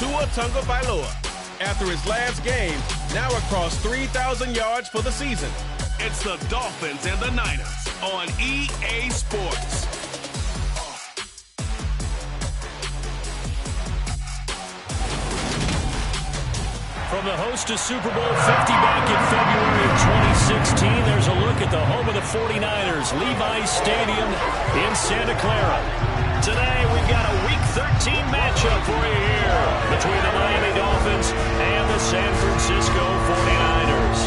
Tua Tagovailoa. After his last game, now across 3,000 yards for the season. It's the Dolphins and the Niners on EA Sports. From the host to Super Bowl 50 back in February of 2016, there's a look at the home of the 49ers, Levi's Stadium in Santa Clara. Today, we've got a Week 13 matchup for you here between the Miami Dolphins and the San Francisco 49ers.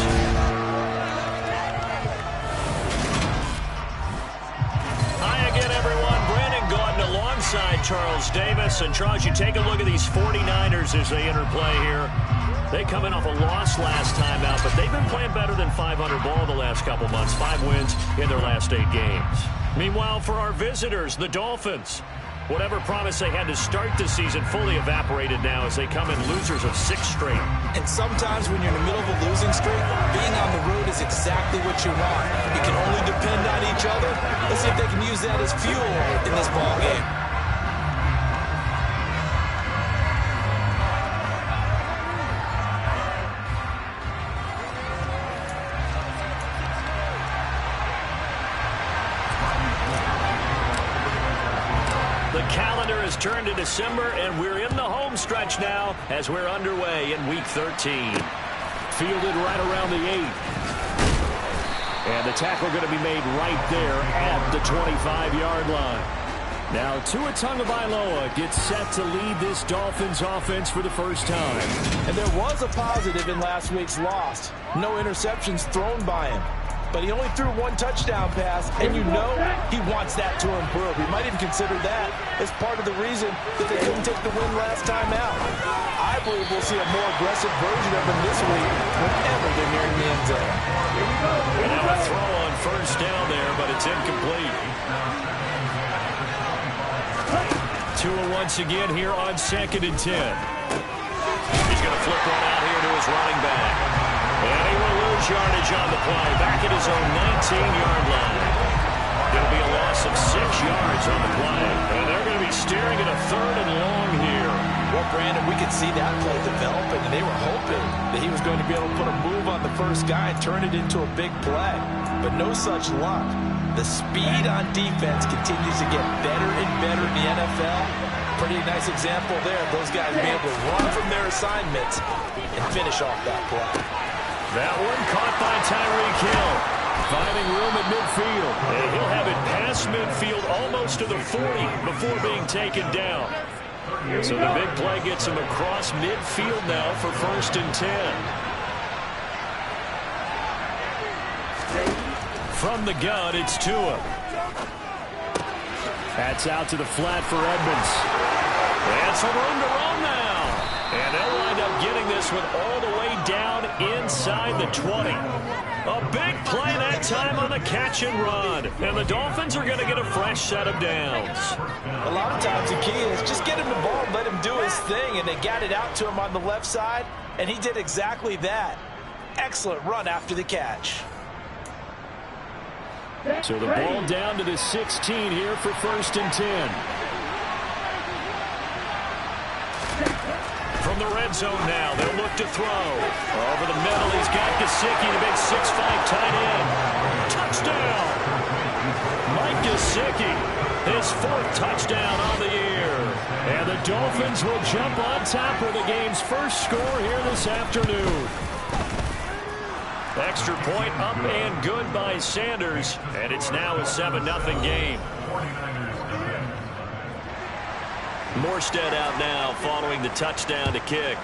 Hi again, everyone. Brandon Gaudin alongside Charles Davis. And Charles, you take a look at these 49ers as they interplay here. They come in off a loss last time out, but they've been playing better than 500 ball the last couple months. 5 wins in their last 8 games. Meanwhile, for our visitors, the Dolphins, whatever promise they had to start the season fully evaporated now as they come in losers of 6 straight. And sometimes when you're in the middle of a losing streak, being on the road is exactly what you want. You can only depend on each other. Let's see if they can use that as fuel in this ball game. The calendar has turned to December, and we're in the home stretch now as we're underway in Week 13. Fielded right around the 8. And the tackle going to be made right there at the 25-yard line. Now Tua Tagovailoa gets set to lead this Dolphins offense for the first time. And there was a positive in last week's loss. No interceptions thrown by him. But he only threw 1 touchdown pass, and you know he wants that to improve. He might even consider that as part of the reason that they couldn't take the win last time out. I believe we'll see a more aggressive version of him this week whenever they're nearing the end zone. And now a throw on first down there, but it's incomplete. Tua once again here on 2nd and 10. He's going to flip one out here to his running back. And he will lose yardage on the play. Back at his own 19-yard line. Going to be a loss of 6 yards on the play. And they're going to be staring at a 3rd and long here. Well, Brandon, we could see that play developing, and they were hoping that he was going to be able to put a move on the first guy and turn it into a big play. But no such luck. The speed on defense continues to get better and better in the NFL. Pretty nice example there. Those guys being able to run from their assignments and finish off that play. That one caught by Tyreek Hill. Finding room at midfield. And he'll have it past midfield almost to the 40 before being taken down. So the big play gets him across midfield now for 1st and 10. From the gun, it's Tua. That's out to the flat for Edmonds. And some room to run now. And they'll wind up getting this one all the way down inside the 20. A big play that time on the catch and run. And the Dolphins are going to get a fresh set of downs. A lot of times the key is just get him the ball and let him do his thing. And they got it out to him on the left side. And he did exactly that. Excellent run after the catch. So the ball down to the 16 here for 1st and 10. From the red zone now, they'll look to throw. Over the middle, he's got Gesicki, the big 6'5" tight end. Touchdown! Mike Gesicki, his 4th touchdown on the year. And the Dolphins will jump on top of the game's first score here this afternoon. Extra point up and good by Sanders. And it's now a 7-0 game. Morstead out now following the touchdown to kick.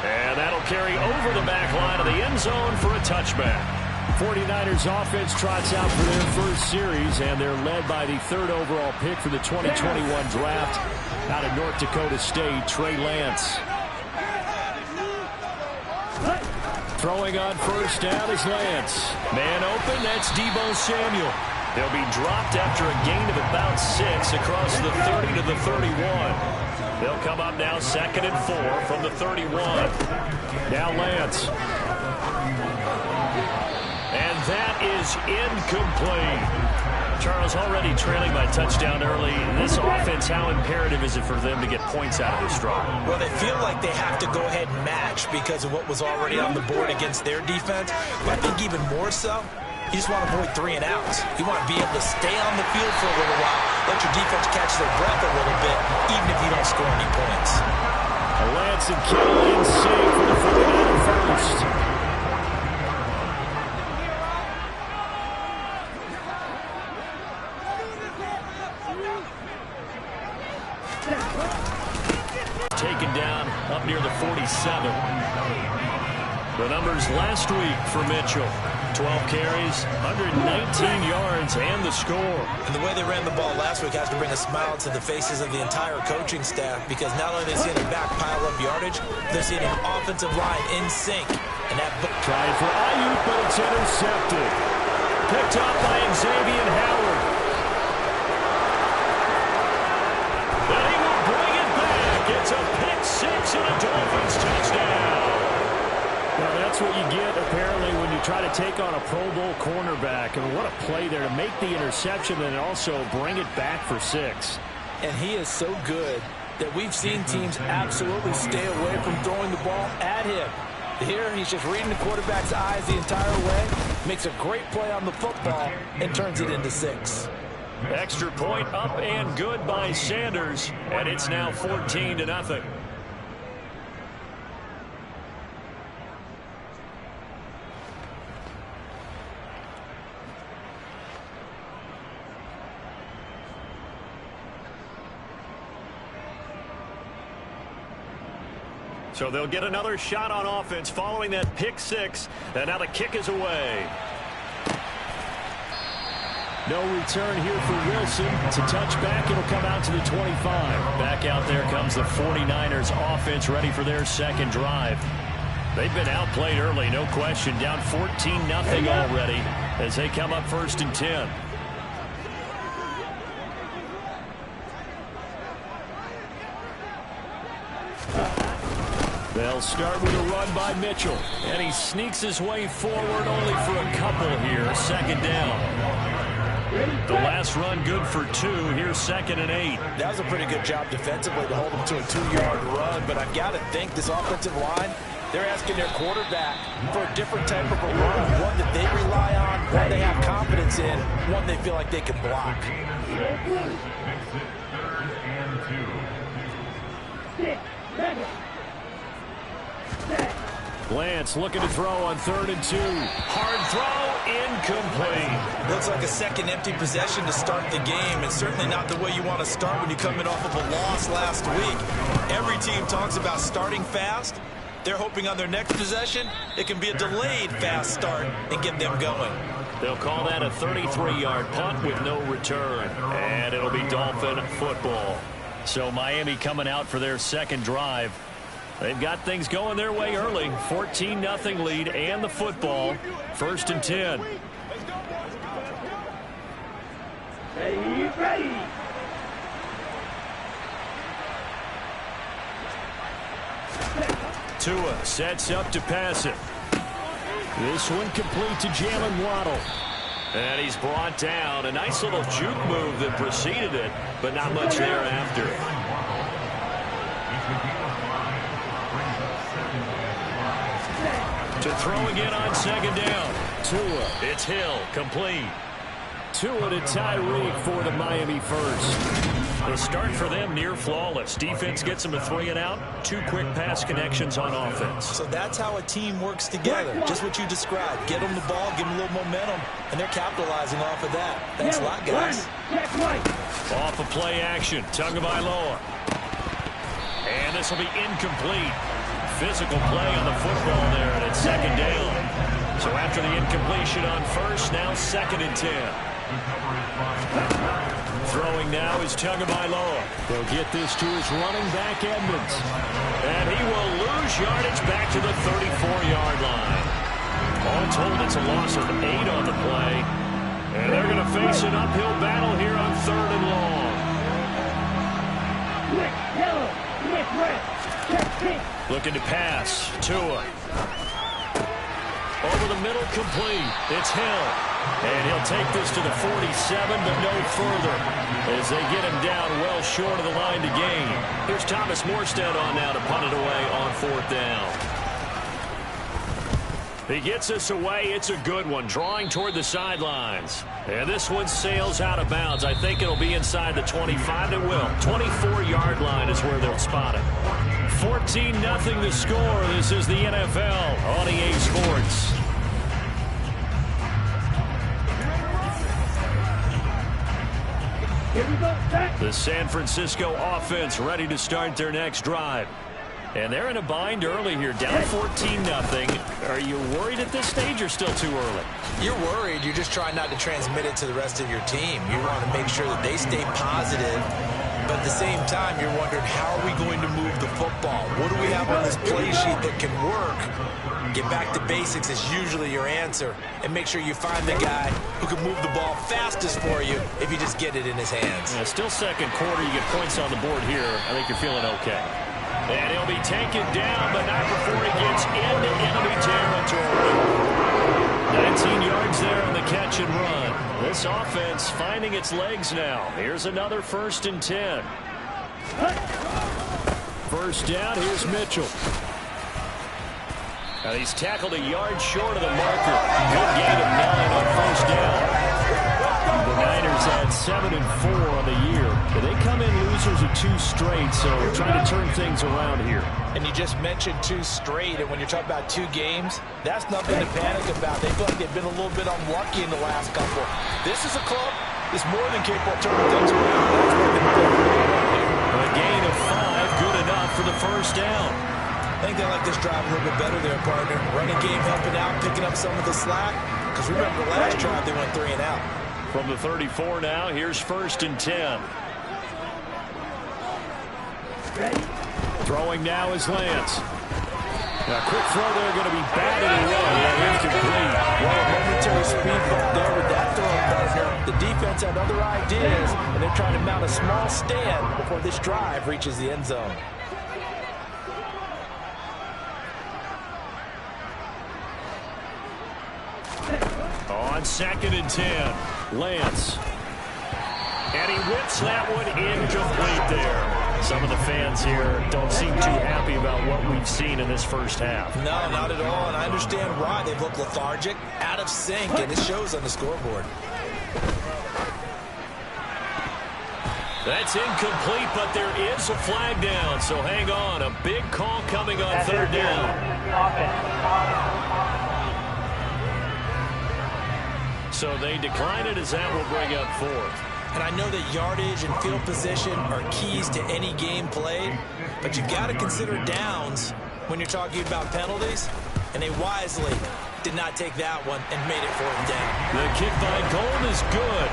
And that'll carry over the back line of the end zone for a touchback. 49ers offense trots out for their first series, and they're led by the 3rd overall pick for the 2021 draft out of North Dakota State, Trey Lance. Throwing on first down is Lance. Man open, that's Deebo Samuel. They'll be dropped after a gain of about 6 across the 30 to the 31. They'll come up now 2nd and 4 from the 31. Now Lance. And that is incomplete. Charles, already trailing by touchdown early. This offense, how imperative is it for them to get points out of this drive? Well, they feel like they have to go ahead and match because of what was already on the board against their defense. But I think even more so, you just want to avoid 3 and outs. You want to be able to stay on the field for a little while, let your defense catch their breath a little bit, even if you don't score any points. Lance and Kittle in sync for the 49er first. Taken down up near the 47. The numbers last week for Mitchell. 12 carries, 119 yards, and the score. And the way they ran the ball last week has to bring a smile to the faces of the entire coaching staff, because not only are they seeing the back pile up yardage, they're seeing an offensive line in sync. And that trying for Ayuk, but it's intercepted. Picked up by Xavier Howard. And he will bring it back. It's a pick six and a Dolphins touchdown. Well, that's what you get, apparently, when you try to take on a Pro Bowl cornerback. And what a play there to make the interception and also bring it back for 6. And he is so good that we've seen teams absolutely stay away from throwing the ball at him. Here, he's just reading the quarterback's eyes the entire way, makes a great play on the football, and turns it into 6. Extra point up and good by Sanders, and it's now 14-0. So they'll get another shot on offense following that pick 6, and now the kick is away. No return here for Wilson. To touch back, it'll come out to the 25. Back out there comes the 49ers offense, ready for their second drive. They've been outplayed early, no question. Down 14-0 already as they come up 1st and 10. They'll start with a run by Mitchell. And he sneaks his way forward only for a couple here. 2nd down. The last run good for 2. Here's 2nd and 8. That was a pretty good job defensively to hold him to a 2-yard run. But I've got to think this offensive line, they're asking their quarterback for a different type of a run. One that they rely on, one they have confidence in, one they feel like they can block. Lance looking to throw on 3rd and 2. Hard throw, incomplete. Looks like a second empty possession to start the game, and certainly not the way you want to start when you're coming off of a loss last week. Every team talks about starting fast. They're hoping on their next possession, it can be a delayed fast start and get them going. They'll call that a 33-yard punt with no return, and it'll be Dolphin football. So Miami coming out for their second drive. They've got things going their way early. 14-0 lead and the football. 1st and 10. Ready. Tua sets up to pass it. This one complete to Jalen Waddle. And he's brought down. A nice little juke move that preceded it, but not much thereafter. To throw again on 2nd down. Tua, it's Hill, complete. Tua to Tyreek for the Miami first. The start for them near flawless. Defense gets them a 3 and out. 2 quick pass connections on offense. So that's how a team works together. Just what you described. Get them the ball, give them a little momentum, and they're capitalizing off of that. Thanks a lot, guys. Off of play action. Tagovailoa. And this will be incomplete. Physical play on the football there, and it's 2nd down. So after the incompletion on 1st, now 2nd and 10. Throwing now is Tagovailoa. They'll get this to his running back, Edmonds. And he will lose yardage back to the 34-yard line. All told, it's a loss of 8 on the play. And they're going to face an uphill battle here on 3rd and long. Looking to pass. Tua. Over the middle, complete. It's Hill. And he'll take this to the 47, but no further, as they get him down well short of the line to gain. Here's Thomas Morstead on now to punt it away on 4th down. He gets us away. It's a good one, drawing toward the sidelines. And this one sails out of bounds. I think it'll be inside the 25. It will. 24-yard line is where they'll spot it. 14-0 the score. This is the NFL on EA Sports. The San Francisco offense ready to start their next drive. And they're in a bind early here, down 14-0. Are you worried at this stage or still too early? You're worried. You're just trying not to transmit it to the rest of your team. You want to make sure that they stay positive. But at the same time, you're wondering, how are we going to move the football? What do we have on this play sheet that can work? Get back to basics is usually your answer. And make sure you find the guy who can move the ball fastest for you if you just get it in his hands. Yeah, still second quarter. You get points on the board here. I think you're feeling okay. And he'll be taken down, but not before he gets into enemy territory. 19 yards there on the catch and run. This offense finding its legs now. Here's another 1st and 10. First down, here's Mitchell. Now he's tackled a yard short of the marker. Good gain of 9 on 1st down. The Niners had 7-4 on the year. They come in losers of 2 straight, so trying to turn things around here. And you just mentioned 2 straight, and when you're talking about 2 games, that's nothing to panic about. They feel like they've been a little bit unlucky in the last couple. This is a club that's more than capable of turning things around. A gain of 5, good enough for the 1st down. I think they like this drive a little bit better there, partner. Running game helping out, picking up some of the slack. Because remember, last drive they went 3 and out. From the 34 now, here's 1st and 10. Throwing now is Lance. Now, quick throw there, going to be batted away. Incomplete. Well, a momentary speed bump there with that throw, partner. The defense had other ideas, and they're trying to mount a small stand before this drive reaches the end zone. On 2nd and 10, Lance. And he whips that one incomplete there. Some of the fans here don't seem too happy about what we've seen in this first half. No, not at all, and I understand why. They've looked lethargic, out of sync, and it shows on the scoreboard. That's incomplete, but there is a flag down, so hang on. A big call coming on 3rd down. So they decline it as that will bring up 4th. And I know that yardage and field position are keys to any game played, but you've got to consider downs when you're talking about penalties, and they wisely did not take that one and made it 4th down. The kick by Gold is good.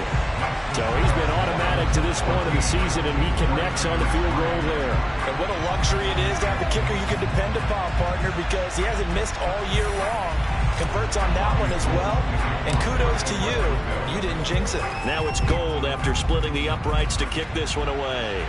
So he's been automatic to this point of the season, and he connects on the field goal there. And what a luxury it is to have a kicker you can depend upon, partner, because he hasn't missed all year long. Converts on that one as well, and kudos to you. You didn't jinx it. Now it's Gold after splitting the uprights to kick this one away.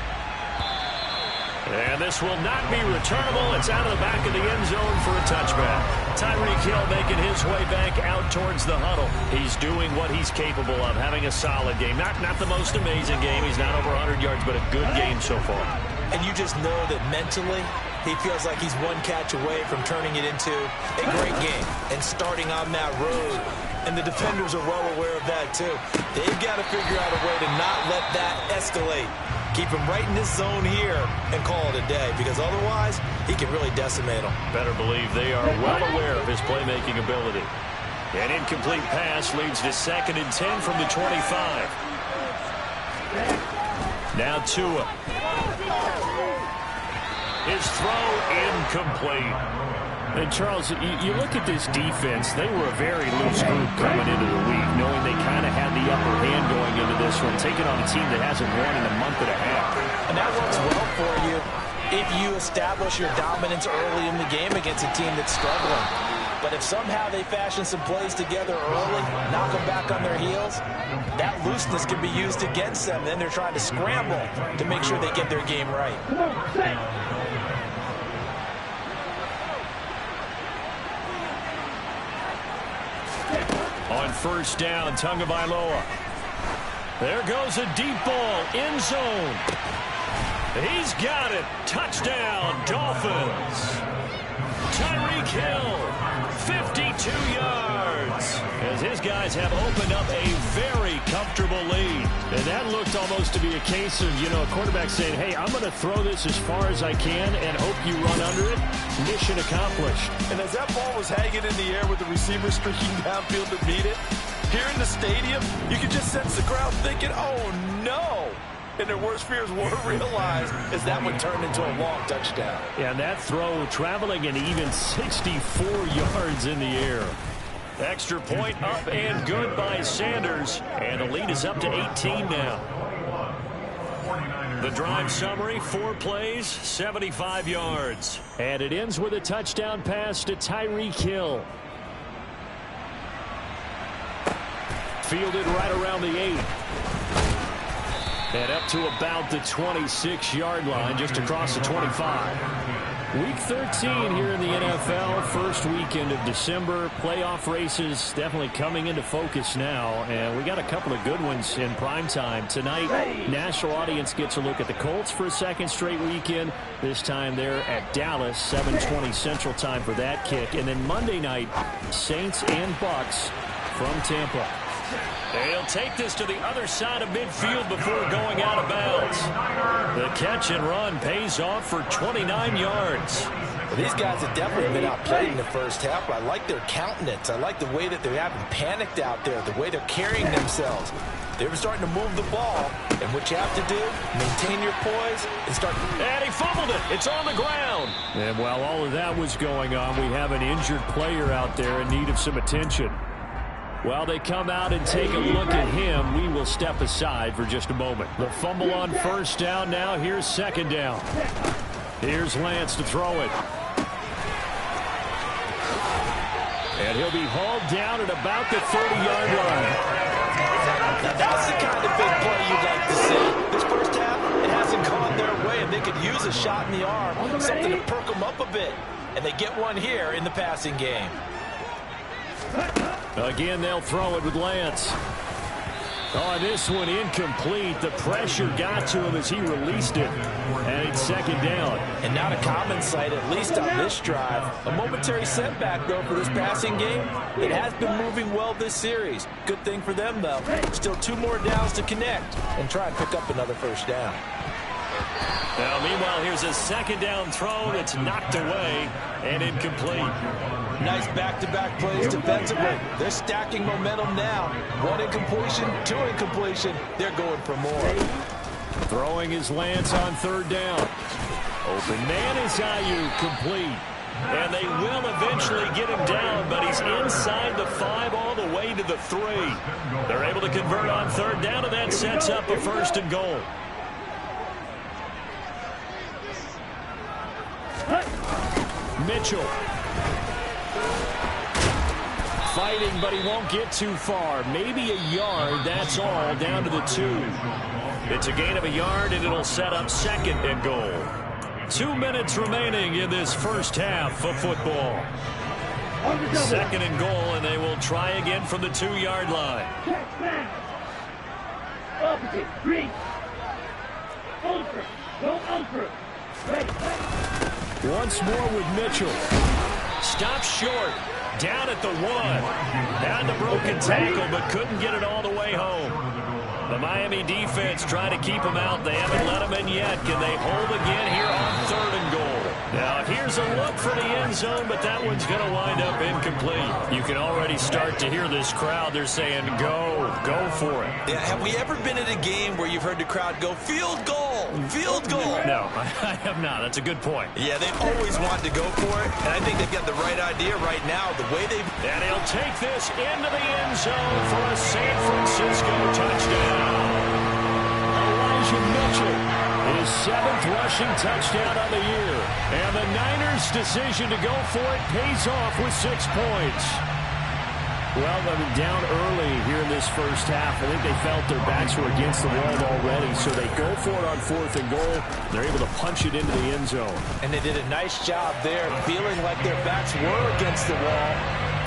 And this will not be returnable. It's out of the back of the end zone for a touchback. Tyreek Hill making his way back out towards the huddle. He's doing what he's capable of, having a solid game. Not the most amazing game. He's not over 100 yards, but a good game so far. And you just know that mentally, he feels like he's one catch away from turning it into a great game and starting on that road. And the defenders are well aware of that, too. They've got to figure out a way to not let that escalate. Keep him right in this zone here and call it a day, because otherwise, he can really decimate them. Better believe they are well aware of his playmaking ability. An incomplete pass leads to 2nd and 10 from the 25. Now Tua. His throw incomplete. And Charles, you look at this defense, they were a very loose group coming into the week, knowing they kind of had the upper hand going into this one, taking on a team that hasn't won in a month and a half. And that works well for you if you establish your dominance early in the game against a team that's struggling. But if somehow they fashion some plays together early, knock them back on their heels, that looseness can be used against them. Then they're trying to scramble to make sure they get their game right. On first down, Tagovailoa. There goes a deep ball, end zone. He's got it. Touchdown, Dolphins. Tyreek Hill, 52 yards. As his guys have opened up a very comfortable lead. And that looked almost to be a case of, a quarterback saying, hey, I'm going to throw this as far as I can and hope you run under it. Mission accomplished. And as that ball was hanging in the air with the receiver streaking downfield to meet it, here in the stadium, you could just sense the crowd thinking, oh, no. And their worst fears were realized as that one turned into a long touchdown. Yeah, and that throw traveling an even 64 yards in the air. Extra point up and good by Sanders. And the lead is up to 18 now. The drive summary, 4 plays, 75 yards. And it ends with a touchdown pass to Tyreek Hill. Fielded right around the 8. And up to about the 26-yard line, just across the 25. Week 13 here in the NFL, first weekend of December. Playoff races definitely coming into focus now, and we got a couple of good ones in primetime. Tonight, national audience gets a look at the Colts for a second straight weekend. This time they're at Dallas, 7:20 Central Time for that kick. And then Monday night, Saints and Bucks from Tampa. They'll take this to the other side of midfield before going out of bounds. The catch and run pays off for 29 yards. Well, these guys have definitely been outplayed in the first half, but I like their countenance. I like the way that they're having panicked out there, the way they're carrying themselves. They were starting to move the ball, and what you have to do, maintain your poise and start. And he fumbled it. It's on the ground. And while all of that was going on, we have an injured player out there in need of some attention. While they come out and take a look at him, we will step aside for just a moment. The fumble on first down now. Here's second down. Here's Lance to throw it. And he'll be hauled down at about the 30-yard line. Now that's the kind of big play you'd like to see. This first half, it hasn't gone their way, and they could use a shot in the arm, something to perk them up a bit. And they get one here in the passing game. Again, they'll throw it with Lance. Oh, this one incomplete. The pressure got to him as he released it. And it's second down. And not a common sight, at least on this drive. A momentary setback, though, for this passing game. It has been moving well this series. Good thing for them, though. Still 2 more downs to connect and try and pick up another first down. Now, meanwhile, here's a second down throw that's knocked away and incomplete. Nice back-to-back plays defensively. They're stacking momentum now. 1 incompletion, 2 incompletion. They're going for more. Throwing his Lance on third down. Open man is Ayuk, complete. And they will eventually get him down, but he's inside the 5 all the way to the 3. They're able to convert on third down, and that sets up a first and goal. Mitchell. Fighting, but he won't get too far. Maybe a yard, that's all, down to the 2. It's a gain of a yard, and it'll set up second and goal. 2 minutes remaining in this first half of football. Second and goal, and they will try again from the 2-yard line. Once more with Mitchell. Stops short. Down at the 1. Had the broken tackle, but couldn't get it all the way home. The Miami defense trying to keep him out. They haven't let him in yet. Can they hold again here on third and goal? Now, here's a look for the end zone, but that one's going to wind up incomplete. You can already start to hear this crowd. They're saying, go for it. Yeah, have we ever been at a game where you've heard the crowd go, field goal, field goal? No, I have not. That's a good point. Yeah, they've always wanted to go for it, and I think they've got the right idea right now, the way they've... And he'll take this into the end zone for a San Francisco touchdown. Elijah Mitchell, his 7th rushing touchdown on the year. And the Niners' decision to go for it pays off with 6 points. Well, down early here in this first half. I think they felt their backs were against the wall already, so they go for it on 4th and goal. They're able to punch it into the end zone. And they did a nice job there, feeling like their backs were against the wall.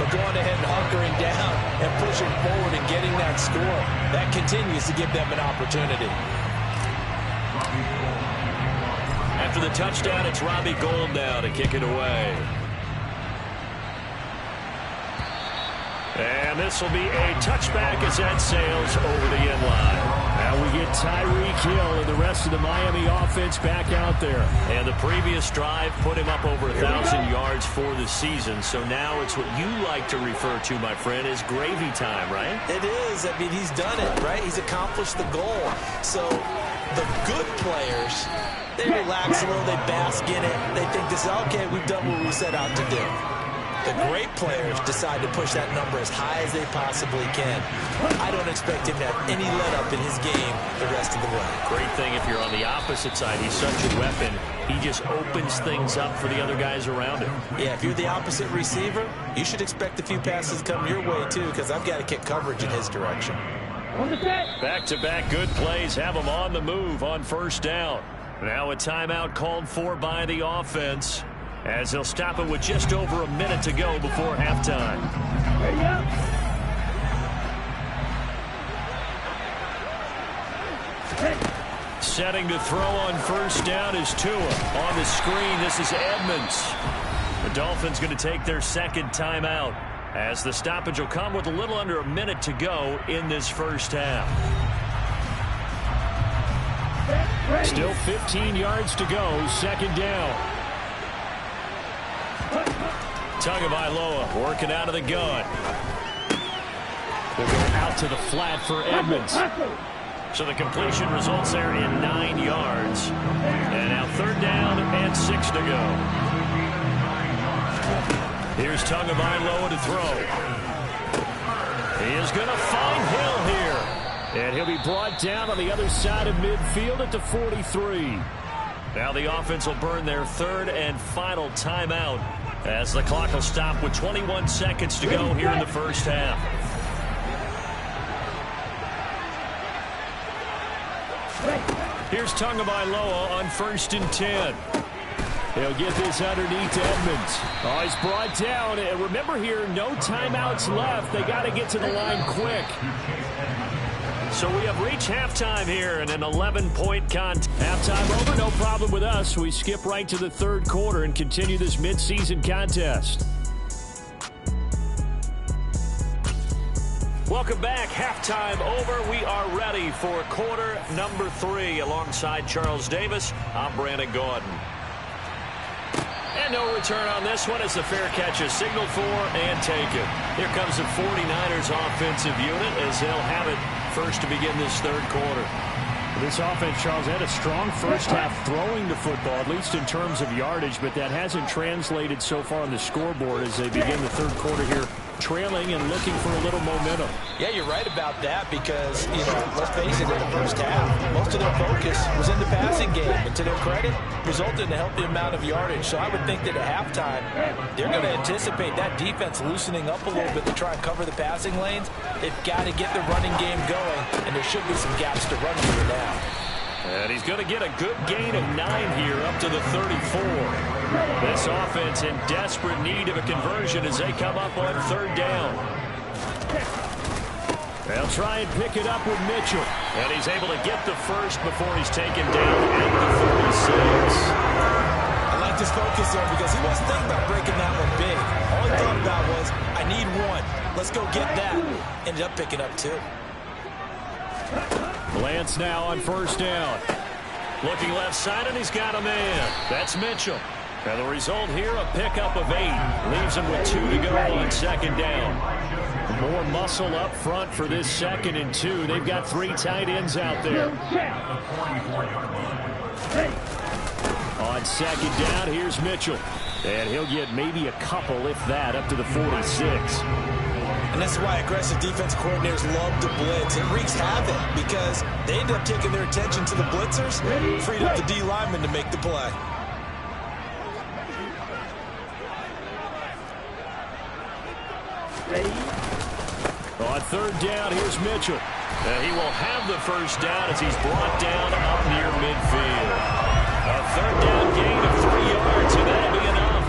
but going ahead and hunkering down and pushing forward and getting that score, that continues to give them an opportunity. After the touchdown, it's Robbie Gould now to kick it away. And this will be a touchback as that sails over the end line. Now we get Tyreek Hill and the rest of the Miami offense back out there. And the previous drive put him up over 1,000 yards for the season. So now it's what you like to refer to, my friend, as gravy time, right? It is. I mean, he's done it, right? He's accomplished the goal. So the good players, they relax a little, they bask in it. They think this is, okay, we've done what we set out to do. The great players decide to push that number as high as they possibly can. I don't expect him to have any let-up in his game the rest of the way. Great thing if you're on the opposite side. He's such a weapon. He just opens things up for the other guys around him. Yeah, if you're the opposite receiver, you should expect a few passes come your way, too, because I've got to kick coverage in his direction. Back-to-back good plays have him on the move on first down. Now a timeout called for by the offense, as they'll stop it with just over a minute to go before halftime. Ready up. Setting to throw on first down is Tua. On the screen, this is Edmonds. The Dolphins going to take their second timeout, as the stoppage will come with a little under a minute to go in this first half. Still 15 yards to go, second down. Tagovailoa working out of the gun. We'll go out to the flat for Edmonds. So the completion results there in 9 yards. And now third down and 6 to go. Here's Tagovailoa to throw. He is going to find Hill here. And he'll be brought down on the other side of midfield at the 43. Now the offense will burn their third and final timeout, as the clock will stop with 21 seconds to go here in the first half. Here's Tagovailoa on 1st and 10. He'll get this underneath Edmonds. Oh, he's brought down. And remember here, no timeouts left. They got to get to the line quick. So we have reached halftime here in an 11-point contest. Halftime over, no problem with us. We skip right to the third quarter and continue this midseason contest. Welcome back. Halftime over. We are ready for quarter number 3. Alongside Charles Davis, I'm Brandon Gaudin. And no return on this one as the fair catch is signaled for and taken. Here comes the 49ers offensive unit as they'll have it first to begin this third quarter. This offense, Charles, had a strong first half throwing the football, at least in terms of yardage, but that hasn't translated so far on the scoreboard as they begin the third quarter here, trailing and looking for a little momentum. Yeah, you're right about that because, you know, let's face it, in the first half, most of their focus was in the passing game. And to their credit, resulted in a healthy amount of yardage. So I would think that at halftime, they're going to anticipate that defense loosening up a little bit to try and cover the passing lanes. They've got to get the running game going, and there should be some gaps to run through now. And he's going to get a good gain of 9 here up to the 34. This offense in desperate need of a conversion as they come up on third down. They'll try and pick it up with Mitchell. And he's able to get the first before he's taken down at the 36. I like this focus there because he wasn't thinking about breaking that one big. All he thought about was, I need one. Let's go get that. Ended up picking up 2. Lance now on first down. Looking left side, and he's got a man. That's Mitchell. And the result here, a pickup of 8. Leaves him with 2 to go on second down. More muscle up front for this 2nd and 2. They've got 3 tight ends out there. On second down, here's Mitchell. And he'll get maybe a couple, if that, up to the 46. And that's why aggressive defense coordinators love to blitz. It wreaks havoc because they end up taking their attention to the blitzers, freed up the D lineman to make the play. On third down, here's Mitchell. And he will have the first down as he's brought down up near midfield. A third down gain of 3 yards, and that'll be enough.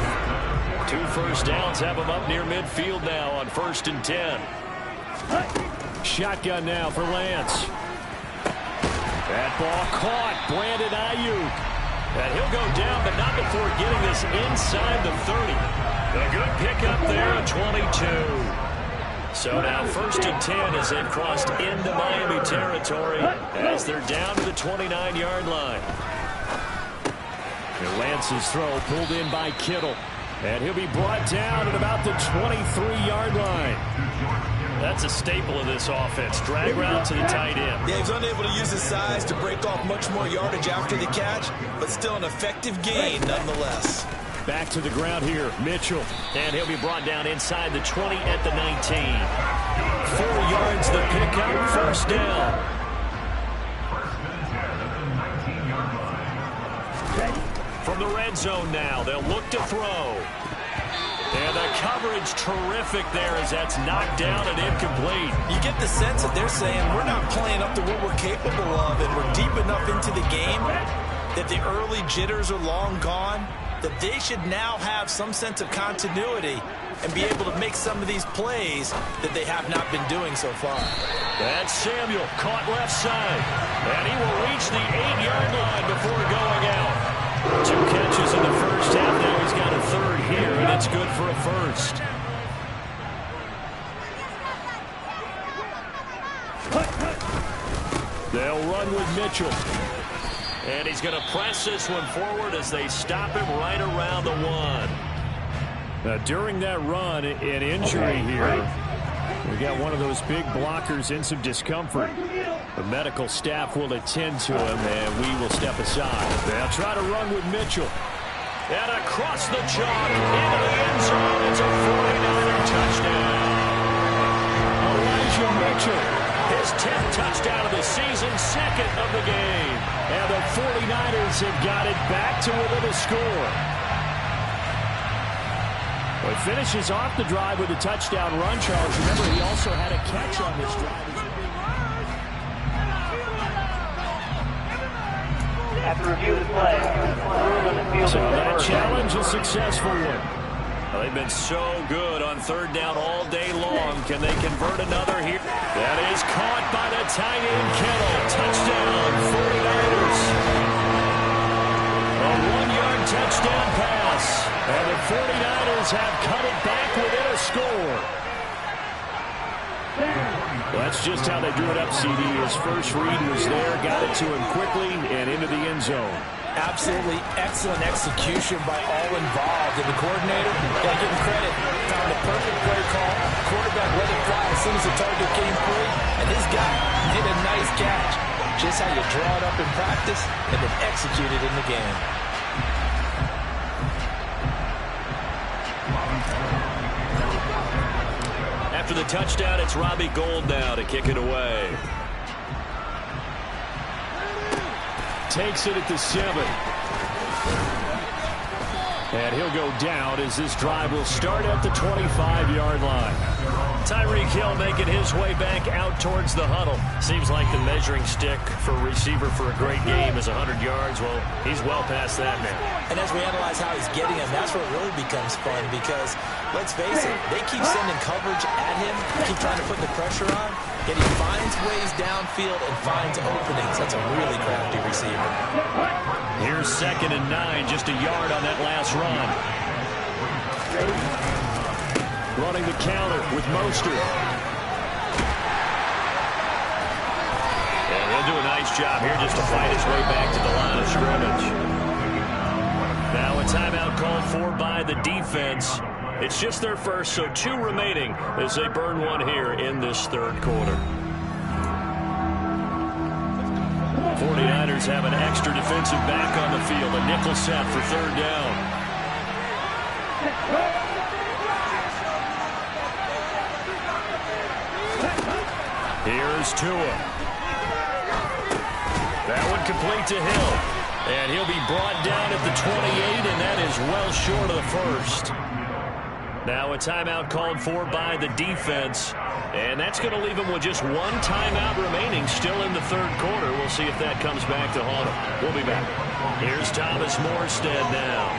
2 first downs have him up near midfield now on 1st and 10. Shotgun now for Lance. That ball caught. Brandon Ayuk. And he'll go down, but not before getting this inside the 30. A good pickup there at 22. So now 1st and 10 as they've crossed into Miami territory as they're down to the 29-yard line. And Lance's throw pulled in by Kittle. And he'll be brought down at about the 23-yard line. That's a staple of this offense. Drag route to the tight end. Yeah, he's unable to use his size to break off much more yardage after the catch, but still an effective gain nonetheless. Back to the ground here, Mitchell. And he'll be brought down inside the 20 at the 19. 4 yards the pickup, 1st down. From the red zone now, they'll look to throw. And the coverage terrific there as that's knocked down and incomplete. You get the sense that they're saying we're not playing up to what we're capable of, and we're deep enough into the game that the early jitters are long gone, that they should now have some sense of continuity and be able to make some of these plays that they have not been doing so far. That's Samuel caught left side. And he will reach the 8-yard line before going out. 2 catches in the first half. Now he's got a 3rd here, and it's good for a 1st. They'll run with Mitchell. And he's going to press this one forward as they stop him right around the 1. Now, during that run, an injury here. We got one of those big blockers in some discomfort. The medical staff will attend to him, and we will step aside. They'll try to run with Mitchell. And across the chalk, into the end zone. It's a 49er touchdown. Elijah Mitchell. His 10th touchdown of the season, 2nd of the game. And the 49ers have got it back to within a score. Well, he finishes off the drive with a touchdown run, Charles. Remember, he also had a catch on this drive. After review of the play, so that challenge is a successful one. Well, they've been so good on 3rd down all day long. Can they convert another here? That is caught by the tight end Kittle. Touchdown, 49ers. A 1-yard touchdown pass. And the 49ers have cut it back within a score. Well, that's just how they drew it up, CD. His first read was there, got it to him quickly, and into the end zone. Absolutely excellent execution by all involved. And the coordinator, got to give him credit, found the perfect play call. Quarterback let it fly as soon as the target came free, and his guy made a nice catch. Just how you draw it up in practice and then execute it in the game. After the touchdown, it's Robbie Gould now to kick it away. Takes it at the 7. And he'll go down as this drive will start at the 25-yard line. Tyreek Hill making his way back out towards the huddle. Seems like the measuring stick for a receiver for a great game is 100 yards. Well, he's well past that now. And as we analyze how he's getting him, that's where it really becomes fun because, let's face it, they keep sending coverage at him, keep trying to put the pressure on, yet he finds ways downfield and finds openings. That's a really crafty receiver. Here's 2nd and 9, just a yard on that last run. Running the counter with Mostert. And he'll do a nice job here just to fight his way back to the line of scrimmage. Now a timeout called for by the defense. It's just their first, so 2 remaining as they burn one here in this 3rd quarter. 49ers have an extra defensive back on the field. A nickel set for 3rd down. Here's Tua. That one complete to Hill. And he'll be brought down at the 28, and that is well short of the 1st. Now a timeout called for by the defense. And that's going to leave him with just 1 timeout remaining still in the 3rd quarter. We'll see if that comes back to haunt him. We'll be back. Here's Thomas Morstead now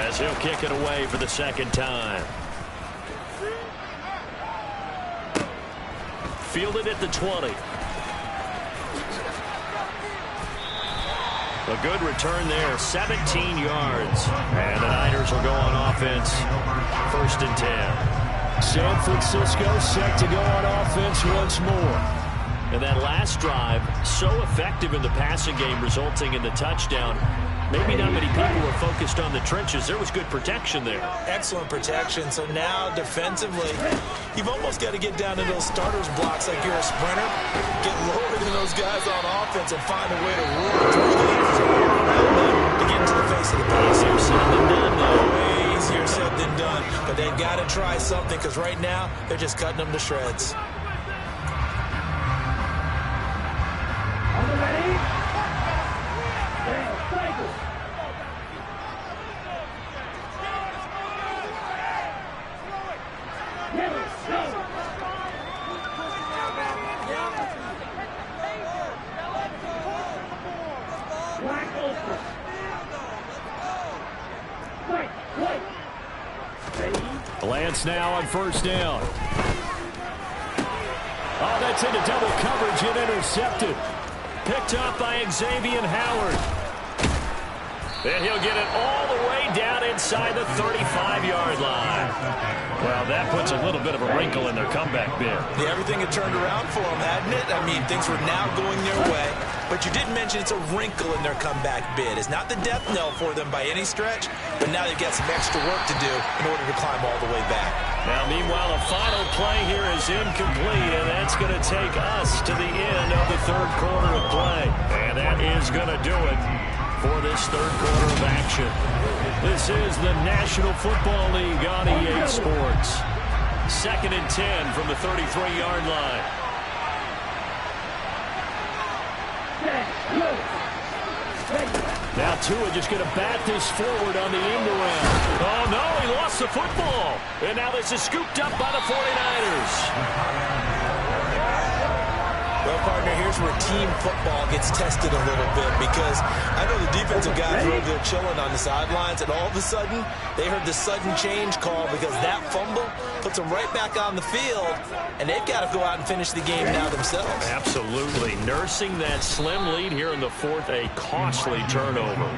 as he'll kick it away for the 2nd time. fielded at the 20. A good return there, 17 yards. And the Niners will go on offense, 1st and 10. San Francisco set to go on offense once more. And that last drive, so effective in the passing game, resulting in the touchdown. Maybe not many people were focused on the trenches. There was good protection there. Excellent protection. So now defensively, you've almost got to get down to those starters blocks like you're a sprinter. Get lower than those guys on offense and find a way to run through the around them to get into the face of the pass. Easier said than done, though. Way easier said than done. But they've got to try something because right now they're just cutting them to shreds. Lance now on 1st down. Oh, that's into double coverage and intercepted. Picked up by Xavier Howard. And he'll get it all the way down inside the 35-yard line. Well, that puts a little bit of a wrinkle in their comeback bid. Yeah, everything had turned around for them, hadn't it? I mean, things were now going their way. But you did mention it's a wrinkle in their comeback bid. It's not the death knell for them by any stretch, but now they've got some extra work to do in order to climb all the way back. Now, meanwhile, a final play here is incomplete, and that's going to take us to the end of the 3rd quarter of play. And that is going to do it for this 3rd quarter of action. This is the National Football League on EA Sports. 2nd and 10 from the 33-yard line. Now Tua just going to bat this forward on the end around. Oh, no, he lost the football. And now this is scooped up by the 49ers. Well, partner, here's where team football gets tested a little bit because I know the defensive guys were over there chilling on the sidelines, and all of a sudden, they heard the sudden change call because that fumble puts them right back on the field, and they've got to go out and finish the game now themselves. Absolutely. Nursing that slim lead here in the 4th, a costly turnover.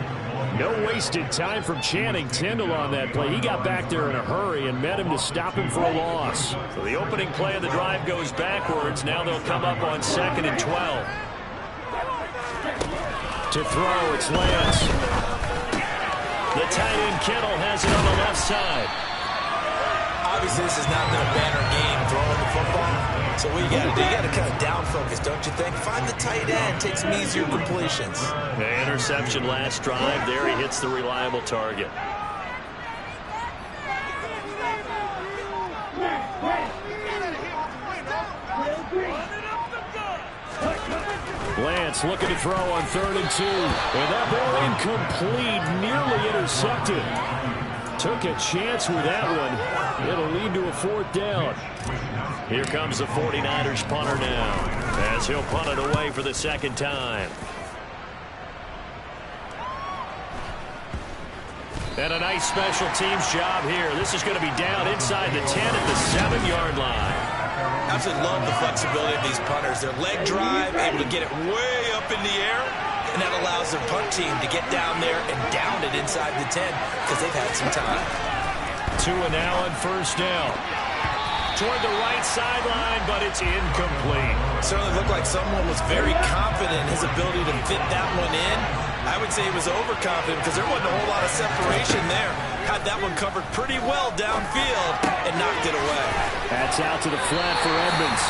No wasted time from Channing Tindall on that play. He got back there in a hurry and met him to stop him for a loss. So the opening play of the drive goes backwards. Now they'll come up on 2nd and 12. To throw, it's Lance. The tight end Kittle has it on the left side. Obviously, this has not been a banner game throwing the football. So what you got to do, you got to kind of down focus, don't you think? Find the tight end, take some easier completions. The interception last drive. There he hits the reliable target. Lance looking to throw on 3rd and 2. And that ball incomplete, nearly intercepted. Took a chance with that one. It'll lead to a 4th down. Here comes the 49ers punter now, as he'll punt it away for the 2nd time. And a nice special teams job here. This is going to be down inside the 10 at the 7-yard line. Absolutely love the flexibility of these punters. Their leg drive, able to get it way up in the air, and that allows their punt team to get down there and down it inside the 10 because they've had some time. Tua now on 1st down. Toward the right sideline, but it's incomplete. Certainly looked like someone was very confident in his ability to fit that one in. I would say he was overconfident because there wasn't a whole lot of separation there. Had that one covered pretty well downfield and knocked it away. That's out to the flat for Edmonds.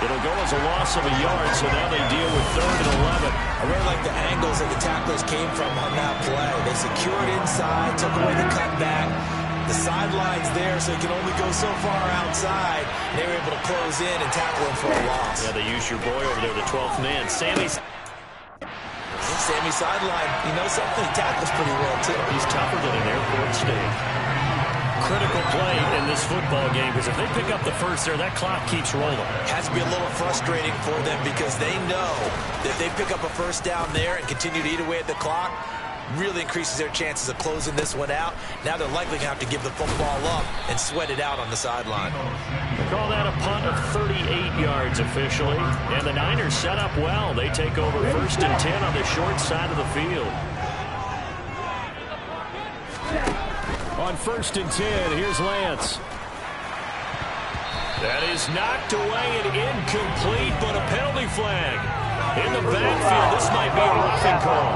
It'll go as a loss of a yard, so now they deal with 3rd and 11. I really like the angles that the tacklers came from on that play. They secured inside, took away the cutback. The sideline's there, so he can only go so far outside. They were able to close in and tackle him for a loss. Yeah, they used your boy over there, the 12th man. Sammy sideline, you know something? He tackles pretty well, too. He's tougher than an airport steak. Critical play in this football game, because if they pick up the first there, that clock keeps rolling. Has to be a little frustrating for them because they know that if they pick up a first down there and continue to eat away at the clock, really increases their chances of closing this one out. Now they're likely going to have to give the football up and sweat it out on the sideline. They call that a punt of 38 yards officially. And the Niners set up well. They take over 1st and 10 on the short side of the field. On 1st and 10, here's Lance. That is knocked away and incomplete, but a penalty flag. In the backfield, this might be a roughing call.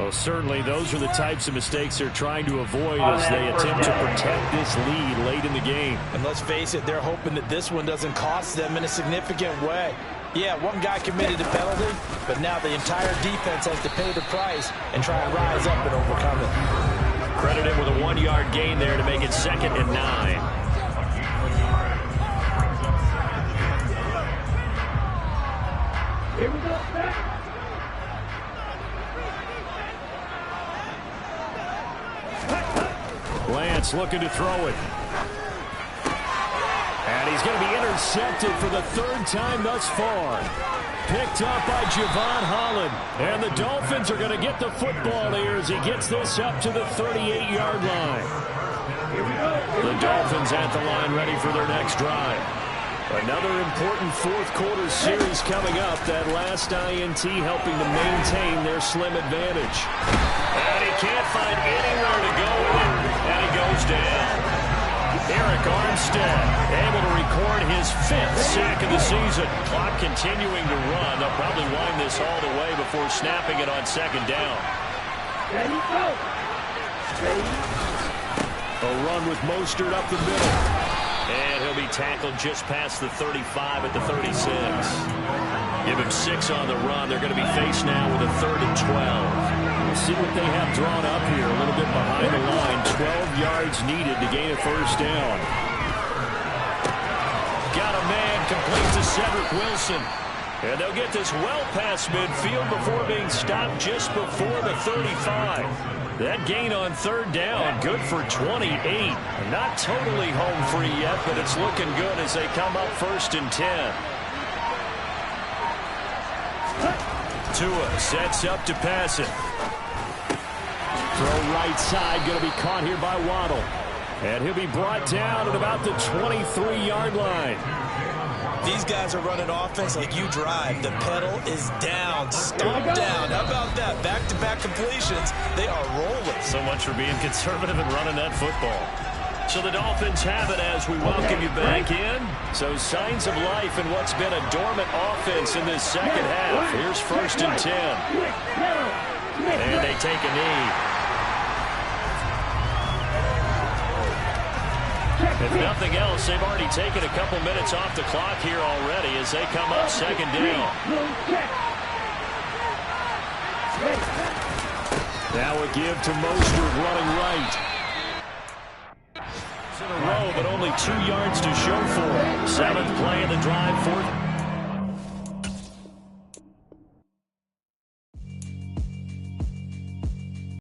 Well, certainly those are the types of mistakes they're trying to avoid as they attempt to protect this lead late in the game. And let's face it, they're hoping that this one doesn't cost them in a significant way. Yeah, one guy committed a penalty, but now the entire defense has to pay the price and try and rise up and overcome it. Credit him with a 1-yard gain there to make it 2nd and 9. Here we go. Lance looking to throw it. And he's going to be intercepted for the 3rd time thus far. Picked up by Javon Holland. And the Dolphins are going to get the football here as he gets this up to the 38-yard line. The Dolphins at the line ready for their next drive. Another important 4th quarter series coming up. That last INT helping to maintain their slim advantage. And he can't find anywhere to go with it. And he goes down. Arik Armstead able to record his 5th sack of the season. Clock continuing to run. They'll probably wind this all the way before snapping it on 2nd down. Ready, go. Ready. A run with Mostert up the middle. And he'll be tackled just past the 35 at the 36. Give him 6 on the run. They're going to be faced now with a 3rd and 12. We'll see what they have drawn up here. A little bit behind the line. 12 yards needed to gain a 1st down. Got a man, complete to Cedric Wilson. And they'll get this well past midfield before being stopped just before the 35. That gain on 3rd down, good for 28. Not totally home free yet, but it's looking good as they come up 1st and 10. Tua sets up to pass it. Throw right side, going to be caught here by Waddle. And he'll be brought down at about the 23-yard line. These guys are running offense like you drive. The pedal is down, stomp down. How about that? Back-to-back completions. They are rolling. So much for being conservative and running that football. So the Dolphins have it as we welcome you back in. So signs of life in what's been a dormant offense in this 2nd half. Here's 1st and 10. And they take a knee. If nothing else, they've already taken a couple minutes off the clock here already as they come up 2nd down. Now a give to Mostert running right. In a row, but only 2 yards to show for it. 7th play of the drive, 4th.